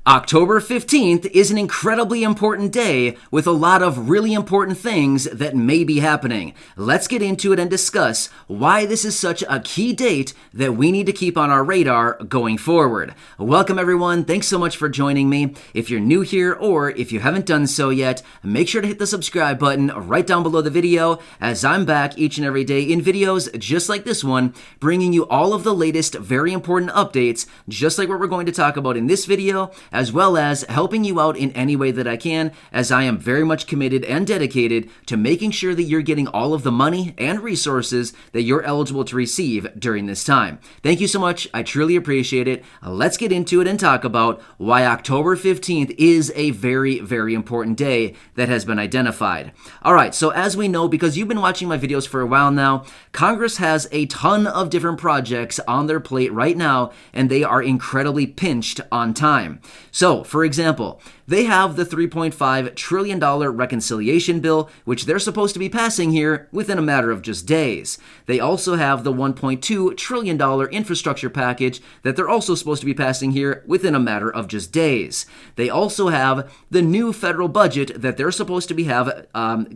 October 15th is an incredibly important day with a lot of really important things that may be happening. Let's get into it and discuss why this is such a key date that we need to keep on our radar going forward. Welcome everyone. Thanks so much for joining me. If you're new here or if you haven't done so yet, make sure to hit the subscribe button right down below the video as I'm back each and every day in videos just like this one, bringing you all of the latest very important updates, just like what we're going to talk about in this video, as well as helping you out in any way that I can, as I am very much committed and dedicated to making sure that you're getting all of the money and resources that you're eligible to receive during this time. Thank you so much. I truly appreciate it. Let's get into it and talk about why October 15th is a very, very important day that has been identified. All right, so as we know, because you've been watching my videos for a while now, Congress has a ton of different projects on their plate right now, and they are incredibly pinched on time. So, for example, they have the $3.5 trillion reconciliation bill, which they're supposed to be passing here within a matter of just days. They also have the $1.2 trillion infrastructure package that they're also supposed to be passing here within a matter of just days. They also have the new federal budget that they're supposed to be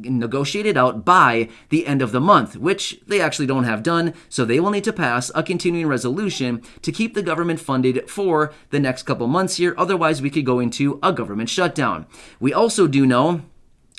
negotiated out by the end of the month, which they actually don't have done, so they will need to pass a continuing resolution to keep the government funded for the next couple months here. Otherwise, we could go into a government shutdown. We also do know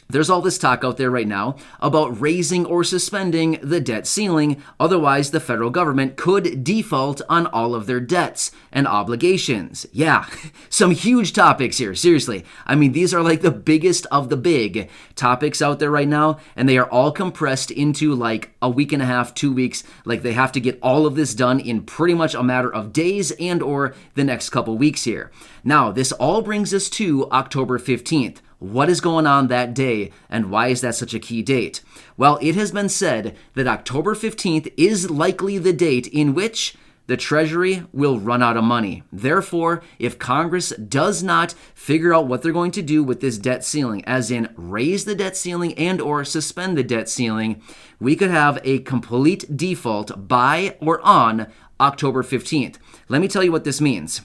there's all this talk out there right now about raising or suspending the debt ceiling. Otherwise, the federal government could default on all of their debts and obligations. Yeah, some huge topics here. Seriously. I mean, these are like the biggest of the big topics out there right now, and they are all compressed into like a week and a half, 2 weeks. Like they have to get all of this done in pretty much a matter of days and or the next couple weeks here. Now, this all brings us to October 15th. What is going on that day, and why is that such a key date? Well, it has been said that October 15th is likely the date in which the Treasury will run out of money. Therefore, if Congress does not figure out what they're going to do with this debt ceiling, as in raise the debt ceiling and or suspend the debt ceiling, we could have a complete default by or on October 15th. Let me tell you what this means.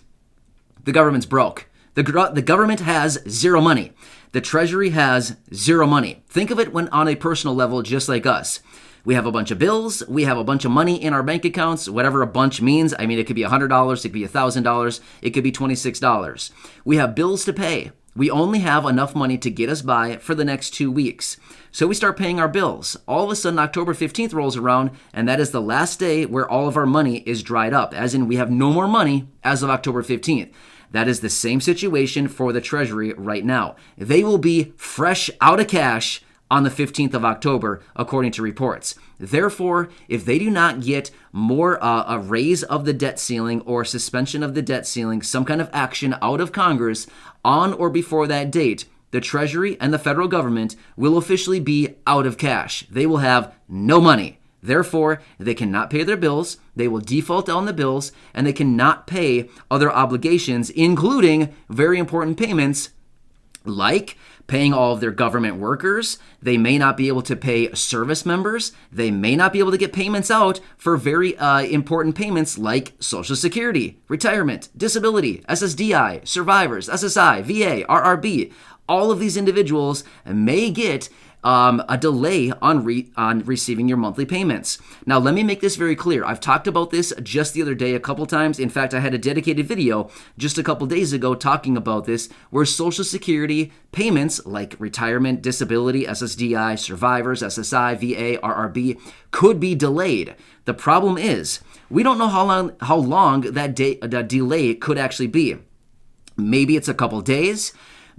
The government's broke. The government has zero money. The Treasury has zero money. Think of it when on a personal level, just like us. We have a bunch of bills. We have a bunch of money in our bank accounts, whatever a bunch means. I mean, it could be $100. It could be $1,000. It could be $26. We have bills to pay. We only have enough money to get us by for the next 2 weeks. So we start paying our bills. All of a sudden, October 15th rolls around, and that is the last day where all of our money is dried up, as in we have no more money as of October 15th. That is the same situation for the Treasury right now. They will be fresh out of cash on the 15th of October, according to reports. Therefore, if they do not get more a raise of the debt ceiling or suspension of the debt ceiling, some kind of action out of Congress on or before that date, the Treasury and the federal government will officially be out of cash. They will have no money. Therefore, they cannot pay their bills, they will default on the bills, and they cannot pay other obligations, including very important payments like paying all of their government workers. They may not be able to pay service members. They may not be able to get payments out for very important payments like Social Security, retirement, disability, SSDI, survivors, SSI, VA, RRB. All of these individuals may get a delay on receiving your monthly payments. Now, let me make this very clear. I've talked about this just the other day a couple times. In fact, I had a dedicated video just a couple days ago talking about this, where Social Security payments like retirement, disability, SSDI, survivors, SSI, VA, RRB could be delayed. The problem is we don't know how long that delay could actually be. Maybe it's a couple days.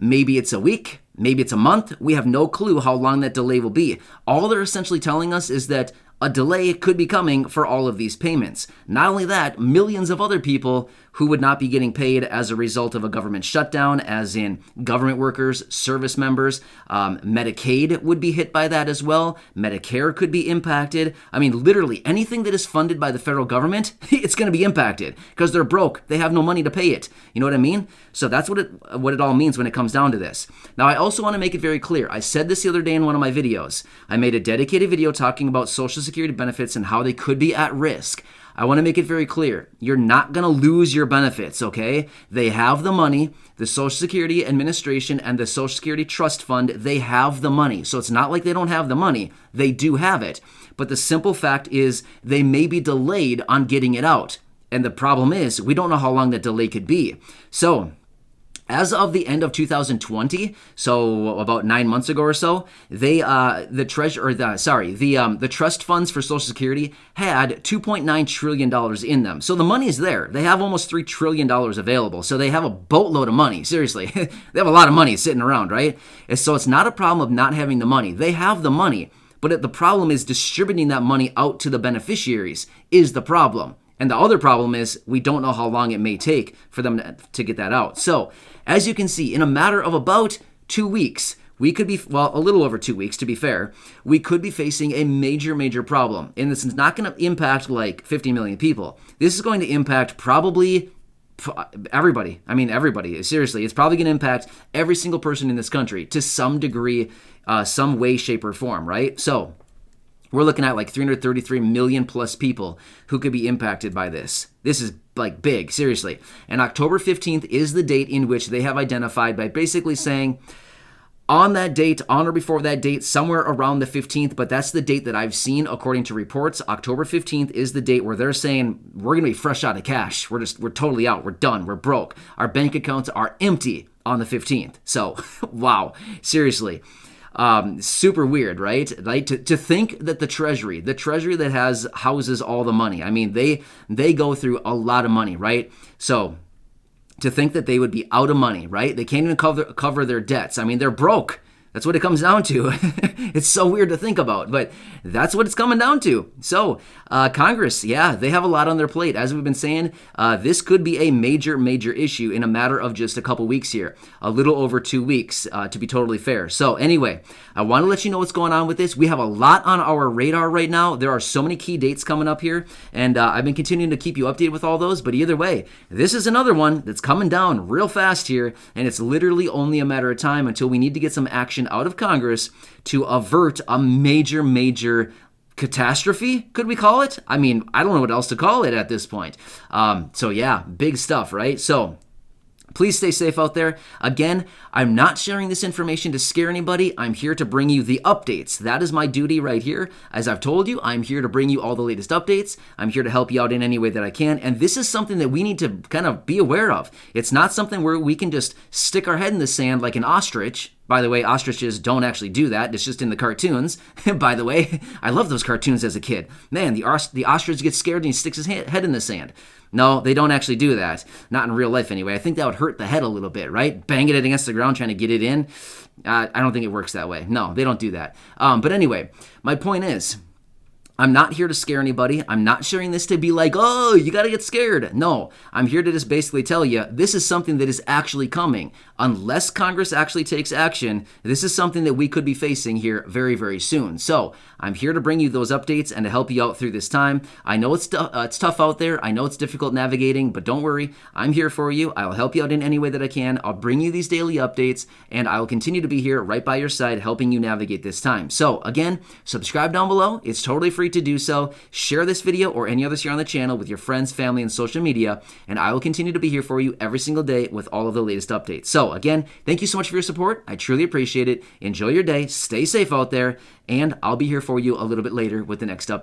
Maybe it's a week, maybe it's a month. We have no clue how long that delay will be. All they're essentially telling us is that a delay could be coming for all of these payments. Not only that, millions of other people who would not be getting paid as a result of a government shutdown, as in government workers, service members, Medicaid would be hit by that as well. Medicare could be impacted. I mean, literally anything that is funded by the federal government, it's going to be impacted because they're broke. They have no money to pay it. You know what I mean? So that's what it all means when it comes down to this. Now, I also want to make it very clear. I said this the other day in one of my videos. I made a dedicated video talking about Social Security benefits and how they could be at risk. I want to make it very clear. You're not going to lose your benefits, okay? They have the money. The Social Security Administration and the Social Security Trust Fund, they have the money. So it's not like they don't have the money. They do have it. But the simple fact is they may be delayed on getting it out. And the problem is we don't know how long that delay could be. So as of the end of 2020, so about 9 months ago or so, the trust funds for Social Security had $2.9 trillion in them. So the money is there. They have almost $3 trillion available. So they have a boatload of money. Seriously, they have a lot of money sitting around, right? And so it's not a problem of not having the money. They have the money, but the problem is distributing that money out to the beneficiaries is the problem. And the other problem is we don't know how long it may take for them to get that out. So as you can see, in a matter of about 2 weeks, we could be, well, a little over 2 weeks to be fair, we could be facing a major, major problem. And this is not going to impact like 50 million people. This is going to impact probably everybody. I mean, everybody. Seriously, it's probably going to impact every single person in this country to some degree, some way, shape, or form, right? So we're looking at like 333 million plus people who could be impacted by this. This is like big, seriously. And October 15th is the date in which they have identified by basically saying on that date, on or before that date, somewhere around the 15th, but that's the date that I've seen according to reports. October 15th is the date where they're saying we're going to be fresh out of cash. We're totally out. We're done. We're broke. Our bank accounts are empty on the 15th. So, wow, seriously. Super weird, right? Like to think that the treasury that houses all the money, I mean, they go through a lot of money, right? So to think that they would be out of money, right? They can't even cover their debts. I mean, they're broke. That's what it comes down to. It's so weird to think about, but that's what it's coming down to. So Congress, yeah, they have a lot on their plate. As we've been saying, this could be a major, major issue in a matter of just a couple weeks here, a little over 2 weeks, to be totally fair. So anyway, I want to let you know what's going on with this. We have a lot on our radar right now. There are so many key dates coming up here, and I've been continuing to keep you updated with all those, but either way, this is another one that's coming down real fast here, and it's literally only a matter of time until we need to get some action out of Congress to avert a major, major catastrophe, could we call it? I mean, I don't know what else to call it at this point. So yeah, big stuff, right? So please stay safe out there. Again, I'm not sharing this information to scare anybody. I'm here to bring you the updates. That is my duty right here. As I've told you, I'm here to bring you all the latest updates. I'm here to help you out in any way that I can. And this is something that we need to kind of be aware of. It's not something where we can just stick our head in the sand like an ostrich. By the way, ostriches don't actually do that. It's just in the cartoons. By the way, I love those cartoons as a kid. Man, the ostrich gets scared and he sticks his head in the sand. No, they don't actually do that. Not in real life anyway. I think that would hurt the head a little bit, right? Banging it against the ground trying to get it in. I don't think it works that way. No, they don't do that. But anyway, my point is, I'm not here to scare anybody. I'm not sharing this to be like, oh, you got to get scared. No, I'm here to just basically tell you this is something that is actually coming. Unless Congress actually takes action, this is something that we could be facing here very, very soon. So I'm here to bring you those updates and to help you out through this time. I know it's tough out there. I know it's difficult navigating, but don't worry. I'm here for you. I'll help you out in any way that I can. I'll bring you these daily updates, and I'll continue to be here right by your side helping you navigate this time. So again, subscribe down below. It's totally free to do so. Share this video or any others here on the channel with your friends, family, and social media, and I will continue to be here for you every single day with all of the latest updates. So again, thank you so much for your support. I truly appreciate it. Enjoy your day. Stay safe out there, and I'll be here for you a little bit later with the next update.